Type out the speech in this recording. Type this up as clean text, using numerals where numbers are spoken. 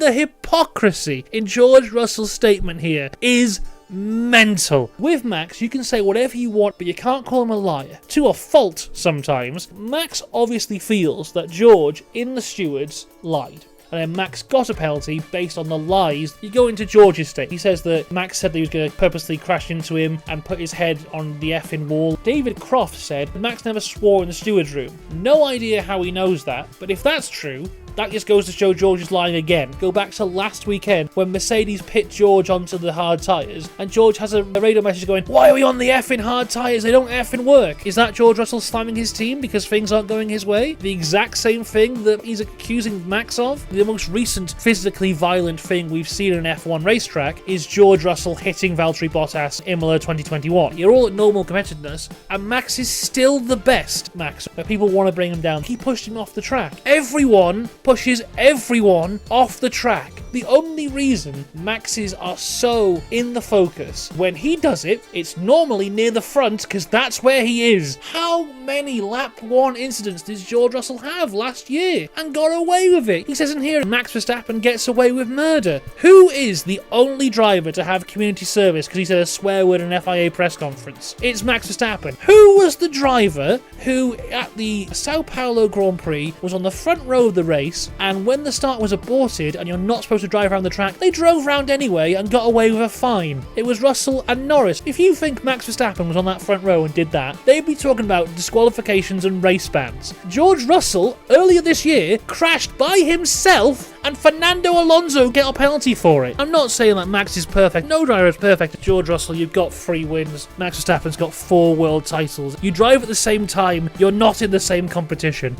the hypocrisy in George Russell's statement here is mental. With Max, you can say whatever you want, but you can't call him a liar. To a fault sometimes. Max obviously feels that George, in the stewards, lied. And then Max got a penalty based on the lies. You go into George's state. He says that Max said that he was going to purposely crash into him and put his head on the effing wall. David Croft said Max never swore in the steward's room. No idea how he knows that, but if that's true, that just goes to show George is lying again. Go back to last weekend when Mercedes pit George onto the hard tyres and George has a radio message going, "Why are we on the effing hard tyres? They don't effing work." Is that George Russell slamming his team because things aren't going his way? The exact same thing that he's accusing Max of? The most recent physically violent thing we've seen in an F1 racetrack is George Russell hitting Valtteri Bottas Imola 2021. You're all at normal competitiveness and Max is still the best Max, but people want to bring him down. He pushed him off the track. Everyone pushes everyone off the track. The only reason Maxes are so in the focus, when he does it, it's normally near the front because that's where he is. How many lap 1 incidents did George Russell have last year and got away with it? He says in here, Max Verstappen gets away with murder. Who is the only driver to have community service because he said a swear word in an FIA press conference? It's Max Verstappen. Who was the driver who at the Sao Paulo Grand Prix was on the front row of the race, and when the start was aborted and you're not supposed to drive around the track, they drove round anyway and got away with a fine? It was Russell and Norris. If you think Max Verstappen was on that front row and did that, they'd be talking about disqualifications and race bans. George Russell, earlier this year, crashed by himself and Fernando Alonso get a penalty for it. I'm not saying that Max is perfect. No driver is perfect. George Russell, you've got 3 wins. Max Verstappen's got 4 world titles. You drive at the same time, you're not in the same competition.